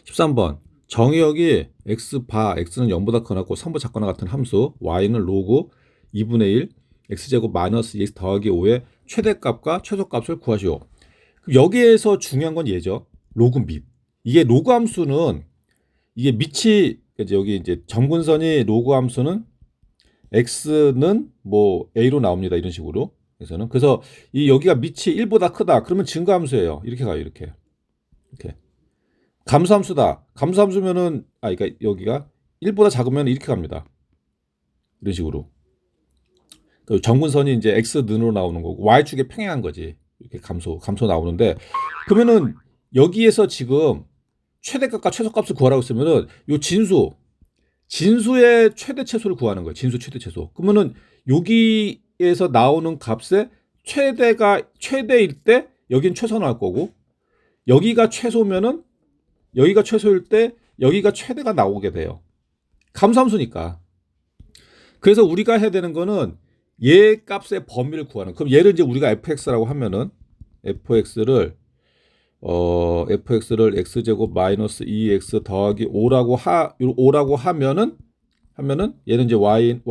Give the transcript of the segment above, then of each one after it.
13번 정의역이 x바 x는 0보다 크거나 3보다 작거나 같은 함수 y는 로그 2분의 1 x제곱 마이너스 2x 더하기 5의 최대값과 최소값을 구하시오. 여기에서 중요한 건 얘죠. 로그 밑. 이게 로그 함수는 이게 밑이 이제 여기 이제 점근선이 로그 함수는 x는 뭐 a로 나옵니다. 이런 식으로. 그래서 이 여기가 밑이 1보다 크다. 그러면 증가함수예요. 이렇게 가요. 이렇게. 이렇게. 감수함수다. 감수함수면은 그러니까 여기가 1보다 작으면 이렇게 갑니다. 이런 식으로. 정근선이 이제 x는으로 나오는 거고 y축에 평행한 거지. 이렇게 감소 나오는데 그러면은 여기에서 지금 최대값과 최소값을 구하라고 했으면은 요 진수의 최대 최소를 구하는 거예요. 진수 최대 최소. 그러면은 여기에서 나오는 값의 최대일 때 여긴 최소 나올 거고 여기가 최소면은 여기가 최소일 때 여기가 최대가 나오게 돼요. 감수함수니까. 그래서 우리가 해야 되는 거는 얘 값의 범위를 구하는. 그럼 얘를 이제 우리가 fx라고 하면은 fx를 x제곱 마이너스 2x 더하기 5라고 하면은 얘는 이제 y는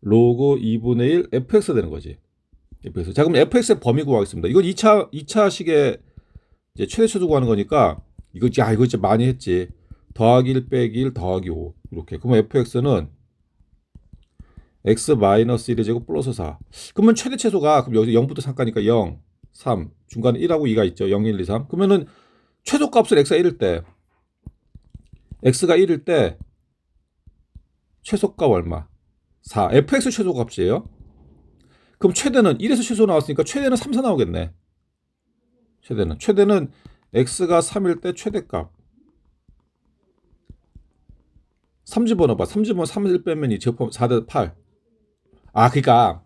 로그 2분의 1 fx 되는 거지. fx. 자, 그럼 fx의 범위 구하겠습니다. 이건 2차식의 이제 최대 최소 구하는 거니까 이거 이제 많이 했지. 더하기 1 빼기 1 더하기 5 이렇게. 그러면 fx는 x 마이너스 1의 제곱 플러스 4. 그러면 최대 최소가 그럼 여기서 0부터 3까니까 0, 3 중간에 1하고 2가 있죠. 0, 1, 2, 3. 그러면은 최소값을 x가 1일 때 최소값 얼마? 4. fx 최소값이에요. 그럼 최대는 1에서 최소 나왔으니까 최대는 3, 4 나오겠네. 최대는 x가 3일 때 최대값. 3 집어넣어봐. 3 집어넣으면 3, 1 빼면 2, 4 대 8. 그러니까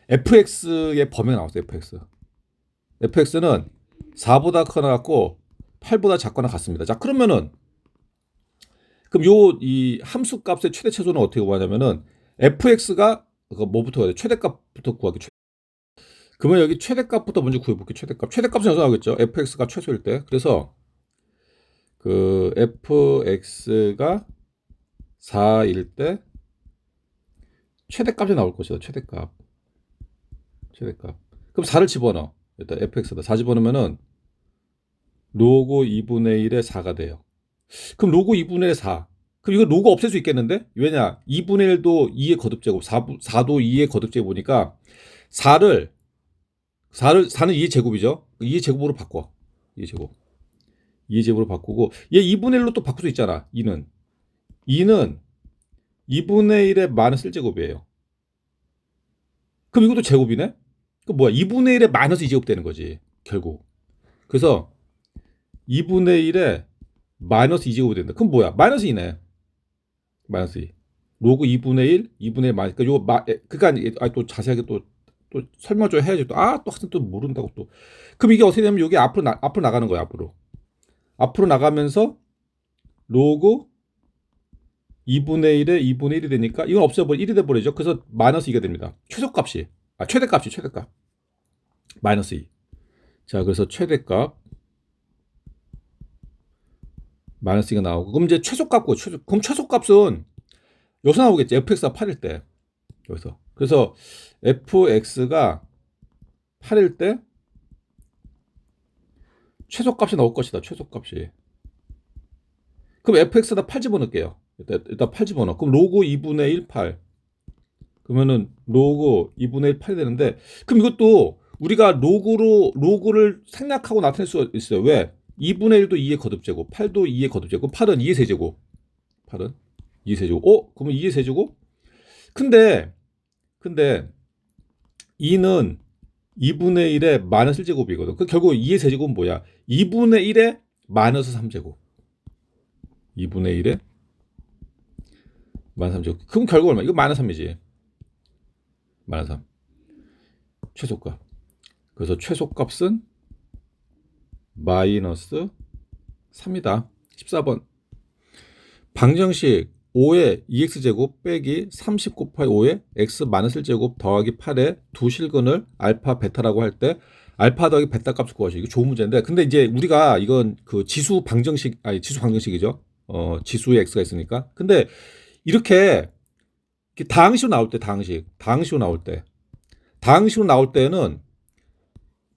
fx의 범위가 나왔어요. fx는 4보다 크거나 같고 8보다 작거나 같습니다. 자, 그러면은 그럼 이 함수 값의 최대 최소는 어떻게 구하냐면은 fx가 뭐부터 해야 돼? 최대값부터 구하기. 그러면 여기 최대값부터 먼저 구해볼게. 최대값은 여기서 나오겠죠. fx가 최소일 때. 그래서 그 fx가 4일 때 최대값이 나올 것이다. 최대값. 그럼 4를 집어넣어. 일단 fx다. 4 집어넣으면은 로그 2분의 1에 4가 돼요. 그럼 로그 2분의 1에 4. 그럼 이거 로그 없앨 수 있겠는데? 왜냐? 2분의 1도 2의 거듭제곱, 4도 2의 거듭제곱이니까 4는 2의 제곱이죠. 2의 제곱으로 바꿔. 2의 제곱으로 바꾸고 얘 2분의 1로 또 바꿀 수 있잖아. 2는 2분의 1의 마이너스 1제곱이에요. 그럼 이것도 제곱이네? 그럼 뭐야? 2분의 1의 마이너스 2제곱 되는 거지. 결국. 그래서 2분의 1에 마이너스 2제곱이 된다. 그럼 뭐야? 마이너스 2네. 마이너스 2. 로그 2분의 1, 2분의 1 마이너스. 그러니까 또 자세하게 또 설명 좀 해야지. 또 학생 또 모른다고 또. 그럼 이게 어떻게 되면 여기 앞으로 나가는 거야. 앞으로 나가면서 로그 2분의 1에 2분의 1이 되니까 이건 없애버려 1이 돼버리죠. 그래서 마이너스 2가 됩니다. 최대값 마이너스 2. 자, 그래서 최대값 마이너스 2가 나오고 그럼 이제 그럼 최소값은 여기서 나오겠지. fx가 8일 때 여기서. 그래서 fx가 8일 때 최소값이 나올 것이다. 최소값이. 그럼 fx에다 8 집어넣을게요. 일단 8 집어넣어. 그럼 로그 2분의 1 8. 그러면은 로그 2분의 1 8이 되는데 그럼 이것도 우리가 로그를 생략하고 나타낼 수 있어요. 왜? 2분의 1도 2의 거듭제곱, 8도 2의 거듭제곱, 8은 2의 세제곱. 8은 2의 세제곱. 그러면 2의 세제곱? 근데 2는 2분의 1의 마이너스 1제곱이거든. 그 결국 2의 세제곱은 뭐야? 2분의 1의 마이너스 3제곱. 2분의 1의 마이너스 3제곱. 그럼 결국 얼마? 이거 마이너스 3이지. 마이너스 3. 최소값. 그래서 최소값은 마이너스 3이다. 14번. 방정식 5의 2x제곱 빼기 30 곱하기 5의 x 마이너스 1제곱 더하기 8의 두 실근을 알파 베타라고 할 때 알파 더하기 베타 값을 구하시오. 이거 좋은 문제인데 근데 이제 우리가 이건 그 지수 방정식이죠. 지수의 x가 있으니까. 근데 이렇게 다항식으로 나올 때 다항식으로 나올 때는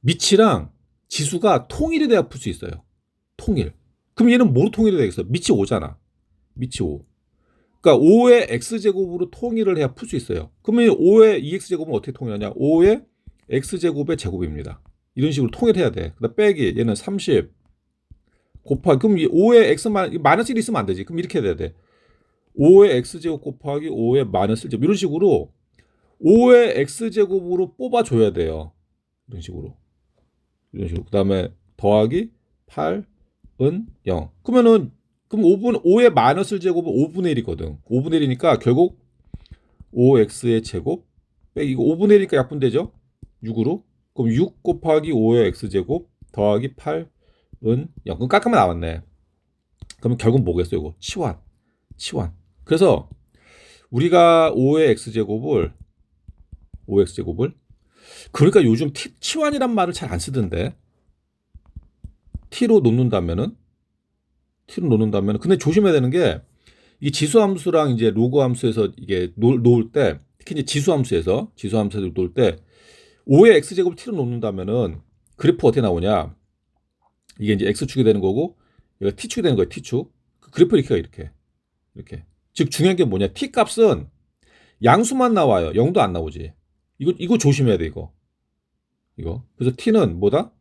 미치랑 지수가 통일이 돼야 풀 수 있어요. 통일. 그럼 얘는 뭐로 통일이 되겠어? 미치 5잖아. 미치 5. 그러니까 5의 x제곱으로 통일을 해야 풀 수 있어요. 그러면 5의 2x제곱은 어떻게 통일하냐? 5의 x제곱의 제곱입니다. 이런 식으로 통일해야 돼. 그다음 빼기 얘는 30 곱하기 그럼 5의 x 마이너스 1 있으면 안 되지. 그럼 이렇게 해야 돼. 5의 x제곱 곱하기 5의 마이너스 1제곱 이런 식으로 5의 x제곱으로 뽑아줘야 돼요. 이런 식으로. 그다음에 더하기 8은 0. 그럼 5의 마이너스 1제곱은 5분의 1이거든. 5분의 1이니까 결국 5x의 제곱 빼기 이거 5분의 1이니까 약분되죠. 6으로. 그럼 6 곱하기 5의 x제곱 더하기 8은 0. 그럼 깎으면 나왔네. 그러면 결국 뭐겠어요? 이거 치환. 그래서 우리가 5의 x제곱을 그러니까 요즘 치환이란 말을 잘 안 쓰던데. t로 놓는다면은 근데 조심해야 되는 게 이 지수함수랑 이제 로그 함수에서 이게 놓을 때 특히 이제 지수함수에서 놓을 때 5의 x제곱을 t로 놓는다면은 그래프 어떻게 나오냐? 이게 이제 x축이 되는 거고 여기가 t축이 되는 거예요. t축. 그 그래프 이렇게. 즉 중요한 게 뭐냐? t 값은 양수만 나와요. 0도 안 나오지. 이거 조심해야 돼, 이거. 그래서 t는 뭐다?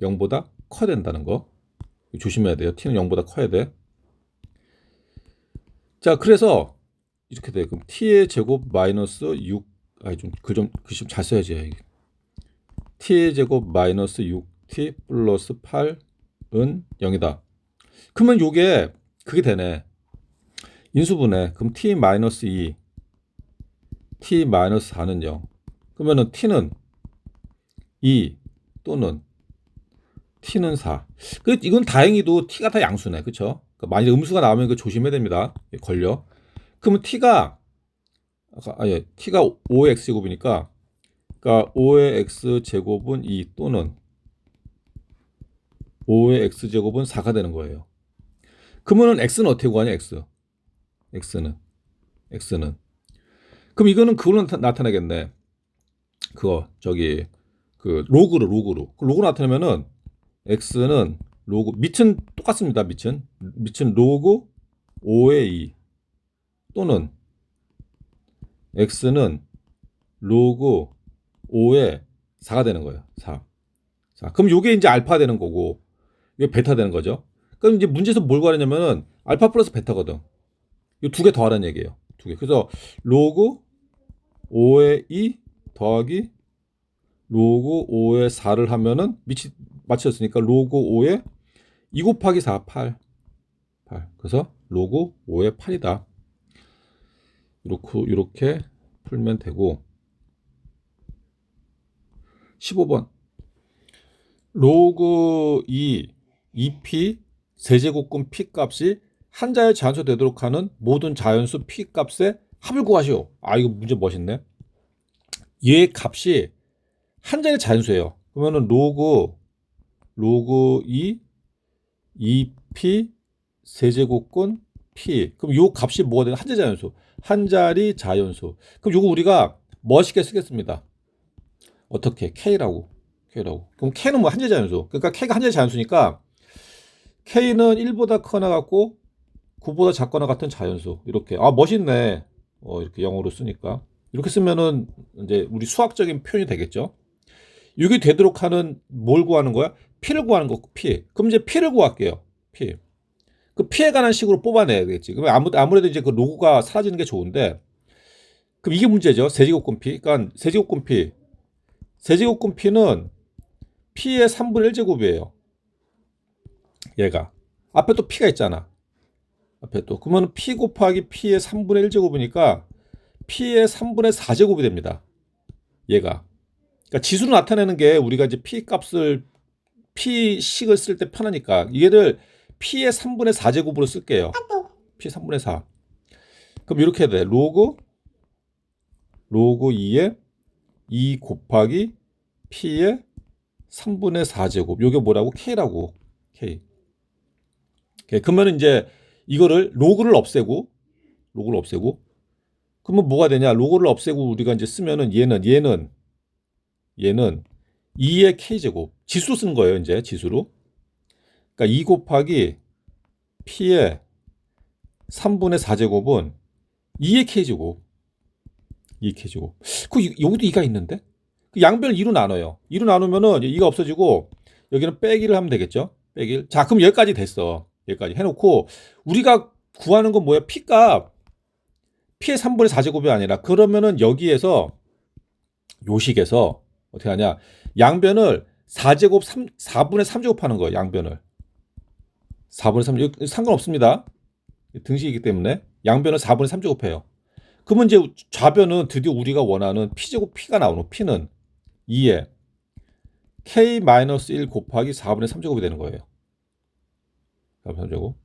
0보다 커야 된다는 거. 조심해야 돼요. t는 0보다 커야 돼. 자, 그래서 이렇게 돼. 그럼 t의 제곱 마이너스 6 좀 잘 써야지. t의 제곱 마이너스 6t 플러스 8은 0이다. 그러면 요게 그게 되네. 인수분해. 그럼 t 마이너스 2 t 마이너스 4는 0. 그러면은 t는 2 또는 t는 4. 이건 다행히도 t가 다 양수네. 그쵸? 그러니까 만약에 음수가 나오면 그 조심해야 됩니다. 걸려. 그러면 t가 5의 x제곱이니까 그러니까 5의 x제곱은 2 또는 5의 x제곱은 4가 되는 거예요. 그러면은 x는 어떻게 구하냐? x는 그럼 이거는 그걸로 나타나겠네. 로그로 나타내면은 x는 로그 밑은 똑같습니다. 밑은 로그 5의 2 또는 x는 로그 5의 4가 되는 거예요. 4. 자, 그럼 요게 이제 알파 되는 거고 이게 베타 되는 거죠. 그럼 이제 문제에서 뭘 구하냐면은 알파 플러스 베타거든. 이 두 개 더하라는 얘기예요. 두 개. 그래서 로그 5의 2 더하기 로그 5의 4를 하면은 맞췄으니까 로그 5의 2 곱하기 4 8. 그래서 로그 5의 8이다. 이렇게 풀면 되고 15번 로그 2p 세제곱근 p 값이 한 자의 자연수 되도록 하는 모든 자연수 p 값의 합을 구하시오. 이거 문제 멋있네. 얘 값이 한 자의 자연수예요. 그러면은 로그 2p 세제곱근 p. 그럼 요 값이 뭐가 되나? 한 자리 자연수. 한 자리 자연수. 그럼 요거 우리가 멋있게 쓰겠습니다. 어떻게? K라고. 그럼 K는 뭐 한 자리 자연수. 그러니까 K가 한 자리 자연수니까 K는 1보다 커나 같고 9보다 작거나 같은 자연수. 이렇게. 멋있네. 이렇게 영어로 쓰니까. 이렇게 쓰면은 이제 우리 수학적인 표현이 되겠죠. 이게 되도록 하는 뭘 구하는 거야? P를 구하는 거. P. 그럼 이제 P를 구할게요. P. 그 P에 관한 식으로 뽑아내야겠지. 그럼 아무래도 이제 그 로그가 사라지는 게 좋은데, 그럼 이게 문제죠. 세제곱근 P. 그러니까 세제곱근 P는 P의 3분의 1제곱이에요. 얘가. 앞에 또 P가 있잖아. 그러면 P 곱하기 P의 3분의 1제곱이니까 P의 3분의 4제곱이 됩니다. 얘가. 그러니까 지수로 나타내는 게 우리가 이제 P식을 쓸 때 편하니까 얘를 P의 3분의 4제곱으로 쓸게요. P 3분의 4. 그럼 이렇게 해야 돼. 로그 2에 2 곱하기 P의 3분의 4제곱. 요게 뭐라고? K라고. K. 오케이. 그러면 이제 이거를 로그를 없애고 그러면 뭐가 되냐? 로그를 없애고 우리가 이제 쓰면은 얘는 2의 K제곱. 지수로 쓰는 거예요, 이제 지수로. 그러니까 2 곱하기 P의 3분의 4제곱은 2의 K제곱. 2 K제곱. 여기도 2가 있는데? 그 양변을 2로 나눠요. 2로 나누면은 2가 없어지고 여기는 빼기를 하면 되겠죠? 빼기. 자, 그럼 여기까지 됐어. 여기까지 해놓고 우리가 구하는 건 뭐야? P값. P의 3분의 4제곱이 아니라 그러면은 여기에서 요식에서 어떻게 하냐? 양변을 4분의 3제곱 하는 거예요. 양변을. 4분의 3, 상관없습니다. 등식이기 때문에 양변을 4분의 3제곱 해요. 그러면 이제 좌변은 드디어 우리가 원하는 P제곱 P가 나오는 P는 2에 K-1 곱하기 4분의 3제곱이 되는 거예요. 4분의 3제곱.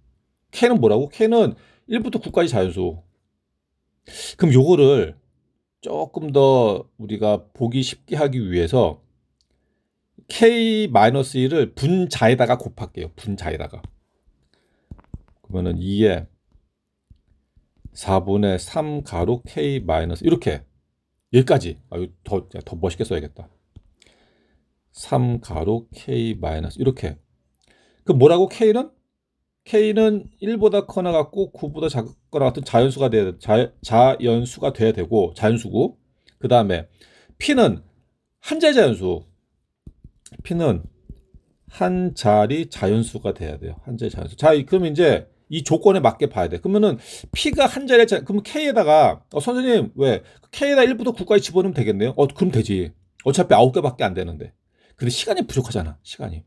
K는 뭐라고? K는 1부터 9까지 자연수. 그럼 요거를 조금 더 우리가 보기 쉽게 하기 위해서 K-1을 분자에다가 곱할게요. 분자에다가. 그러면은 2에 4분의 3 가로 K 마이너스 이렇게 여기까지. 더 멋있게 써야겠다. 3 가로 K 마이너스 이렇게. 그 뭐라고? K는 1보다 커나 같고 9보다 작거나 같은 자연수가 돼야 되고 자연수고. 그 다음에 P는 한자리 자연수. P는 한 자리 자연수가 돼야 돼요. 한 자리 자연수. 자, 그러면 이제 이 조건에 맞게 봐야 돼. 그러면은 P가 한 자리 그러면 K에다가 선생님 왜 K에다 1부터 9까지 집어넣으면 되겠네요. 그럼 되지. 어차피 9개밖에 안 되는데. 근데 시간이 부족하잖아. 시간이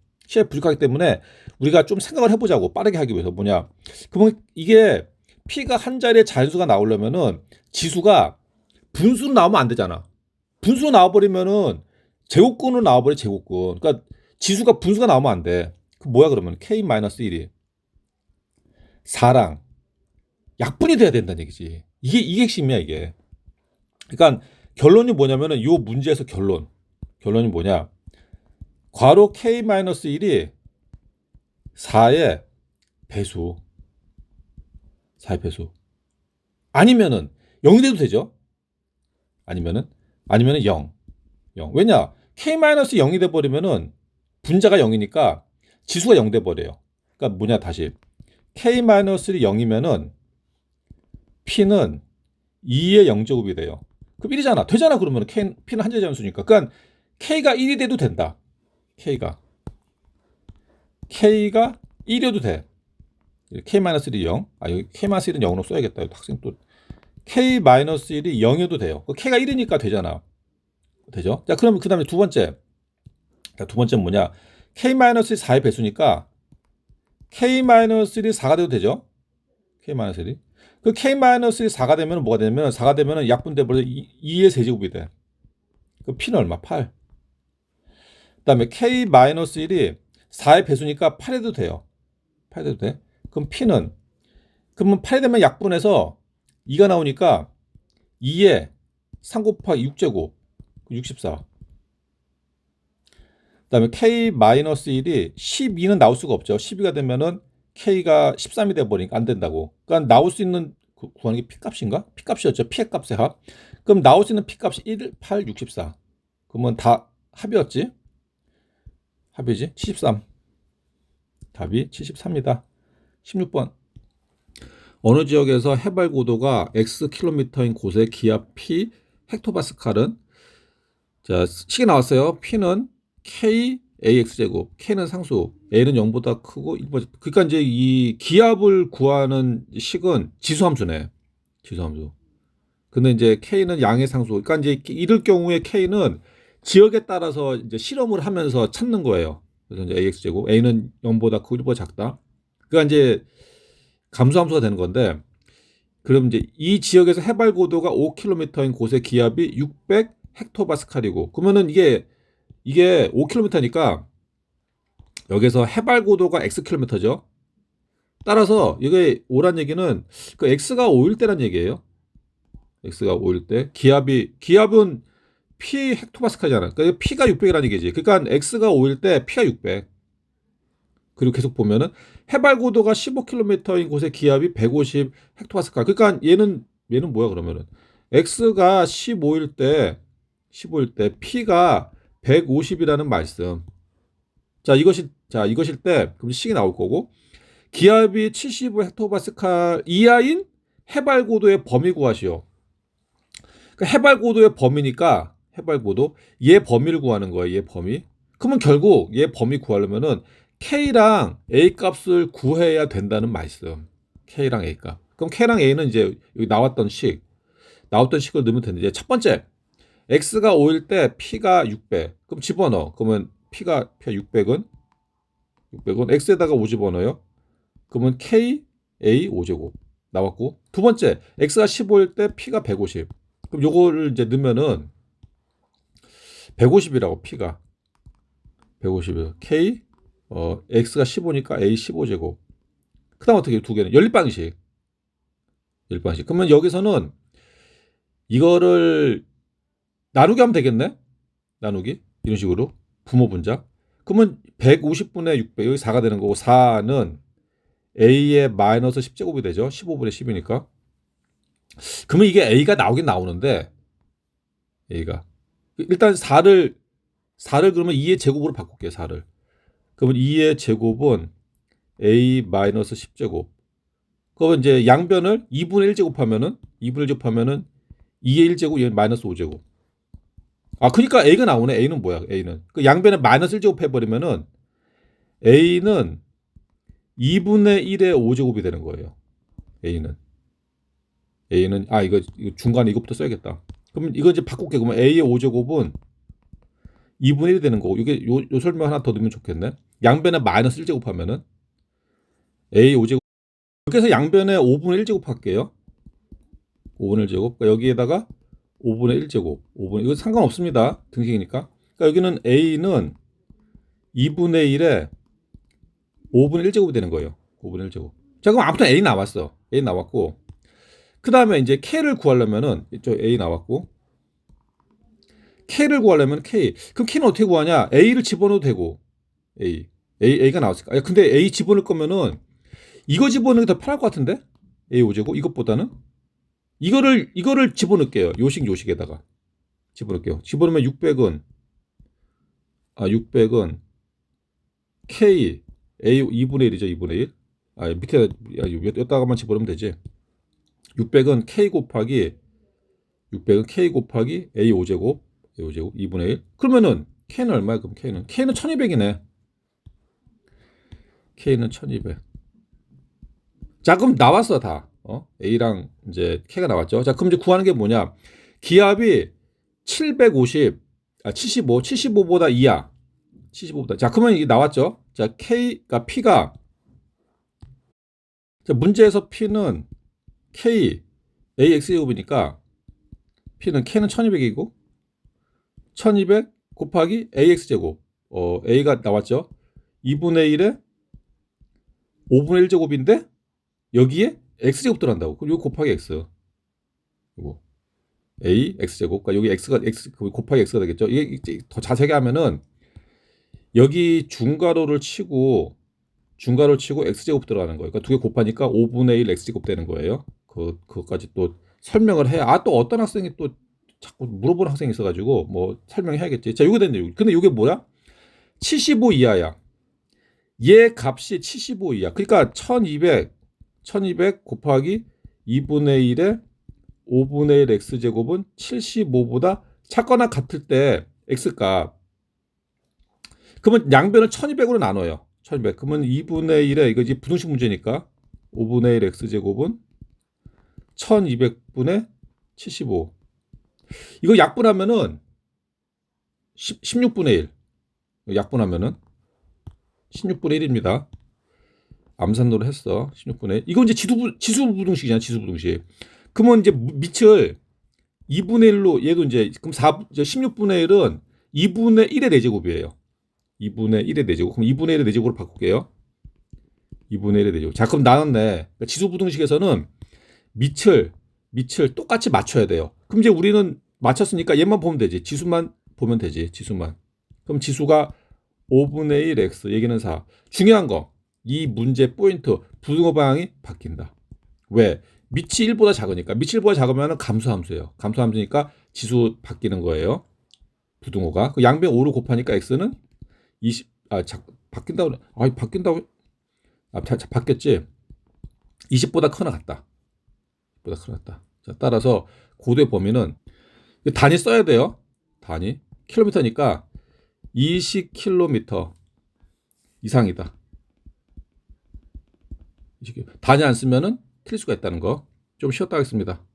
부족하기 때문에 우리가 좀 생각을 해보자고. 빠르게 하기 위해서 뭐냐. 그러면 이게 P가 한 자리의 자연수가 나오려면은 지수가 분수로 나오면 안 되잖아. 분수로 나와버리면은 제곱근으로 나와버려. 제곱근. 그러니까 지수가 분수가 나오면 안 돼. 그 뭐야 그러면 K-1이 4랑 약분이 돼야 된다는 얘기지. 이게 핵심이야 이게. 그러니까 결론이 뭐냐면은 이 문제에서 결론이 뭐냐. 괄호 K-1이 4의 배수. 4의 배수. 아니면은 0이 돼도 되죠. 아니면은 0. 왜냐? K-0이 돼 버리면은 분자가 0이니까 지수가 0 돼 버려요. 그러니까 뭐냐 다시. K-1이 0이면은 P는 2의 0제곱이 돼요. 그럼 1이잖아. 되잖아. 그러면 P는 한 자리 자연수니까. 그러니까 K가 1이 돼도 된다. K가 1이어도 돼. K-1이 0. 여기 K-1은 0으로 써야겠다. 학생 또 K-1이 0이어도 돼요. K가 1이니까 되잖아. 되죠? 자, 그럼 그 다음에 두 번째. 두 번째는 뭐냐. K-1이 4의 배수니까 K-1이 4가 돼도 되죠? K-1이. 그 K-1이 4가 되면 뭐가 되냐면 4가 되면 약분돼 버려 2의 세제곱이 돼. 그 P는 얼마? 8. 그다음에 K-1이 4의 배수니까 8해도 돼요. 8해도 돼. 그럼 P는 그러면 8이 되면 약분해서 2가 나오니까 2에 3 곱하기 6제곱 64. 그다음에 K-1이 12는 나올 수가 없죠. 12가 되면은 K가 13이 돼 버리니까 안 된다고. 그러니까 나올 수 있는 구하는 게 P값인가? P값이었죠. P의 값의 합. 그럼 나올 수 있는 P값이 1, 8, 64. 그러면 다 합이었지? 합이지? 73. 답이 73이다. 16번. 어느 지역에서 해발 고도가 X 킬로미터인 곳의 기압 P 헥토파스칼은 자, 식이 나왔어요. P는 K AX제곱, K는 상수, A는 0보다 크고 1보다 그러니까 이제 이 기압을 구하는 식은 지수함수네. 지수함수. 근데 이제 K는 양의 상수. 그러니까 이제 이럴 경우에 K는 지역에 따라서 이제 실험을 하면서 찾는 거예요. 그래서 이제 AX제곱, A는 0보다 크고 1보다 작다. 그러니까 이제 감소함수가 되는 건데 그럼 이제 이 지역에서 해발 고도가 5km인 곳의 기압이 600 헥토파스칼이고 그러면은 이게 5km니까 여기서 해발 고도가 X킬로미터죠. 따라서 이게 5란 얘기는 그 x가 5일 때란 얘기예요. x가 5일 때 기압은 p 헥토파스칼이잖아. 그러니까 p가 600이라는 얘기지. 그러니까 x가 5일 때 p가 600. 그리고 계속 보면은 해발 고도가 15km인 곳의 기압이 150 헥토파스칼. 그러니까 얘는 뭐야 그러면은 x가 15일 때 p가 150이라는 말씀. 이것일 때 그럼 식이 나올 거고 기압이 75 헥토파스칼 이하인 해발 고도의 범위 구하시오. 그러니까 해발 고도의 범위니까 해발 고도 얘 범위를 구하는 거예요. 얘 범위. 그러면 결국 얘 범위 구하려면은 K랑 A 값을 구해야 된다는 말씀. K랑 A 값. 그럼 K랑 A는 이제 여기 나왔던 식을 넣으면 되는데 첫 번째 X가 5일 때 P가 600. 그럼 집어넣어. 그러면 P가 600은 X에다가 5 집어넣어요. 그러면 K, A 5제곱 나왔고 두 번째 X가 15일 때 P가 150. 그럼 요거를 이제 넣으면은 150이라고 P가 150이에요. K X가 15니까 A 15제곱. 그다음 어떻게 두 개는 연립방식. 그러면 여기서는 이거를 나누기 하면 되겠네. 나누기 이런 식으로 부모 분자. 그러면 150분의 600 여기 4가 되는 거고 4는 A의 마이너스 10제곱이 되죠. 15분의 10이니까. 그러면 이게 A가 나오긴 나오는데 A가 일단 4를 그러면 2의 제곱으로 바꿀게요. 4를. 그러면 2의 제곱은 A 마이너스 10제곱. 그러면 이제 양변을 2분의 1제곱하면은 2의 1제곱 얘 마이너스 5제곱. 그러니까 A가 나오네. A는 뭐야? A는 그 양변에 마이너스 1제곱 해버리면은 A는 2분의 1의 5제곱이 되는 거예요. A는 이거 중간에 이것부터 써야겠다. 그럼 이거 이제 바꿀게. 그러면 A의 5제곱은 2분의 1이 되는 거고 이게 요 설명 하나 더 넣으면 좋겠네. 양변에 마이너스 1제곱 하면은 A 5제곱 그래서 양변에 5분의 1제곱 할게요. 5분의 1제곱. 그러니까 여기에다가 5분의 1제곱. 이거 상관없습니다. 등식이니까. 그러니까 여기는 A는 2분의 1에 5분의 1제곱이 되는 거예요. 5분의 1제곱. 자, 그럼 아무튼 A 나왔어. A 나왔고. 그 다음에 이제 K를 구하려면은, 이쪽 A 나왔고. K를 구하려면 K. 그럼 K는 어떻게 구하냐? A를 집어넣어도 되고. A가 나왔을까? 근데 A 집어넣을 거면은, 이거 집어넣는 게 더 편할 것 같은데? A 5제곱? 이것보다는? 이거를 집어넣을게요. 요식에다가. 집어넣을게요. 집어넣으면 600은 K, A 2분의 1이죠. 2분의 1. 밑에, 여기다가만 집어넣으면 되지. 600은 K 곱하기 A 5제곱, 2분의 1. 그러면은 K는 얼마야? 그럼 K는 1200이네. K는 1200. 자, 그럼 나왔어, 다. A랑 이제 K가 나왔죠. 자, 그럼 이제 구하는 게 뭐냐? 기압이 75보다 이하. 75보다. 자, 그러면 이게 나왔죠. 자, P가 자, 문제에서 P는 K, AX제곱이니까 K는 1200이고 1200 곱하기 AX제곱. A가 나왔죠. 2분의 1에 5분의 1제곱인데 여기에 X제곱 들어간다고. 그럼 이거 곱하기 X. 이거 A X제곱. 그러니까 여기 X가 X 곱하기 X가 되겠죠. 이게 더 자세하게 하면은 여기 중괄호를 치고 X제곱 들어가는 거예요. 그러니까 두 개 곱하니까 5분의 1 X제곱 되는 거예요. 그것까지 또 설명을 해야. 또 어떤 학생이 또 자꾸 물어보는 학생이 있어가지고 뭐 설명해야겠지. 자, 요게 됐네. 근데 요게 뭐야? 75 이하야. 얘 값이 75 이하. 그러니까 1200 곱하기 2분의 1에 5분의 1 X제곱은 75보다 작거나 같을 때 X값. 그러면 양변을 1200으로 나눠요. 1200. 그러면 2분의 1에 이거 이제 부등식 문제니까 5분의 1 X제곱은 1200분의 75. 이거 약분하면은 16분의 1. 약분하면은 16분의 1입니다. 암산도를 했어. 16분의 1. 이건 이제 지수부등식이잖아. 지수부등식. 그러면 이제 밑을 2분의 1로 얘도 이제 그럼 16분의 1은 2분의 1의 4제곱이에요. 2분의 1의 4제곱. 그럼 2분의 1의 4제곱으로 바꿀게요. 2분의 1이 되죠. 자, 그럼 나눴네. 지수부등식에서는 밑을 똑같이 맞춰야 돼요. 그럼 이제 우리는 맞췄으니까 얘만 보면 되지. 지수만 보면 되지. 지수만. 그럼 지수가 5분의 1 x 얘기는 4. 중요한 거. 이 문제 포인트 부등호 방향이 바뀐다. 왜? 밑이 1보다 작으니까. 밑이 1보다 작으면 감소함수예요. 감소함수니까 지수 바뀌는 거예요. 부등호가. 양변 5로 곱하니까 x는 20 바뀐다고. 바뀐다고. 바뀌었지. 20보다 크나 같다. 보다 크다. 자, 따라서 고도의 범위는 단위 써야 돼요. 단위 킬로미터니까 20km 이상이다. 단위 안 쓰면은 틀릴 수가 있다는 거. 좀 쉬었다 하겠습니다.